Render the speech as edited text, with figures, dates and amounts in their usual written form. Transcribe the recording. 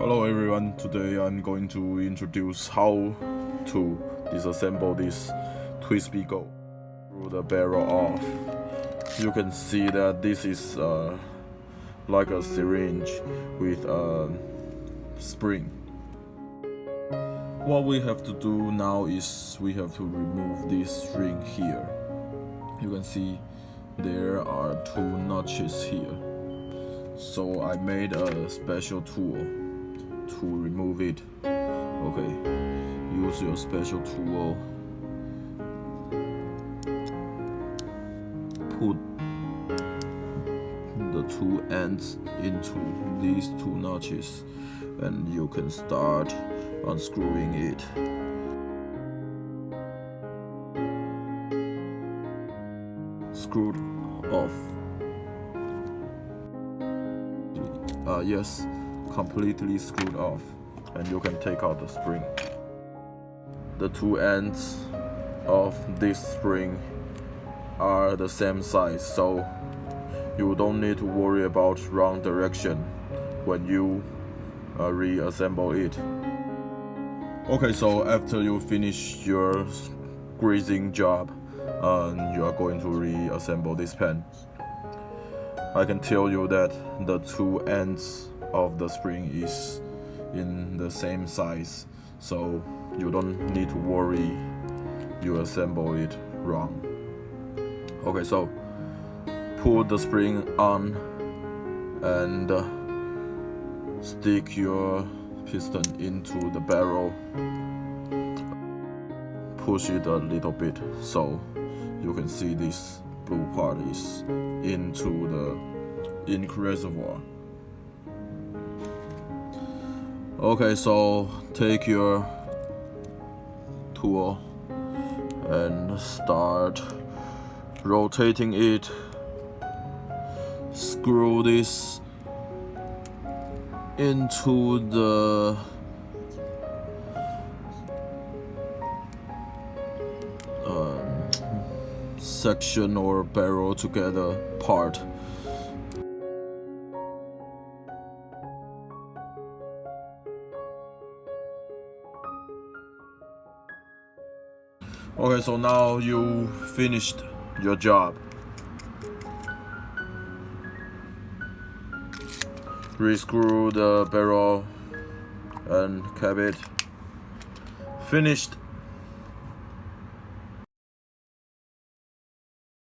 Hello everyone, today I'm going to introduce how to disassemble this TWSBI Go through the barrel off. You can see that this is like a syringe with a spring. What we have to do now is we have to remove this string here. You can see there are two notches here. So I made a special tool to remove it. Okay, use your special tool. Put the two ends into these two notches, and you can start unscrewing it. Screwed off. Yes, completely screwed off, and you can take out the spring. The two ends of this spring are the same size, so you don't need to worry about wrong direction when you reassemble it. Okay, so after you finish your greasing job, you are going to reassemble this pen. I can tell you that the two ends of the spring is in the same size, so you don't need to worry you assemble it wrong. Okay, so put the spring on and stick your piston into the barrel. Push it a little bit so you can see this blue part is into the ink reservoir. Okay, so take your tool and start rotating it. Screw this into the section or barrel together part. Okay, so now you finished your job. Rescrew the barrel and cap it. Finished.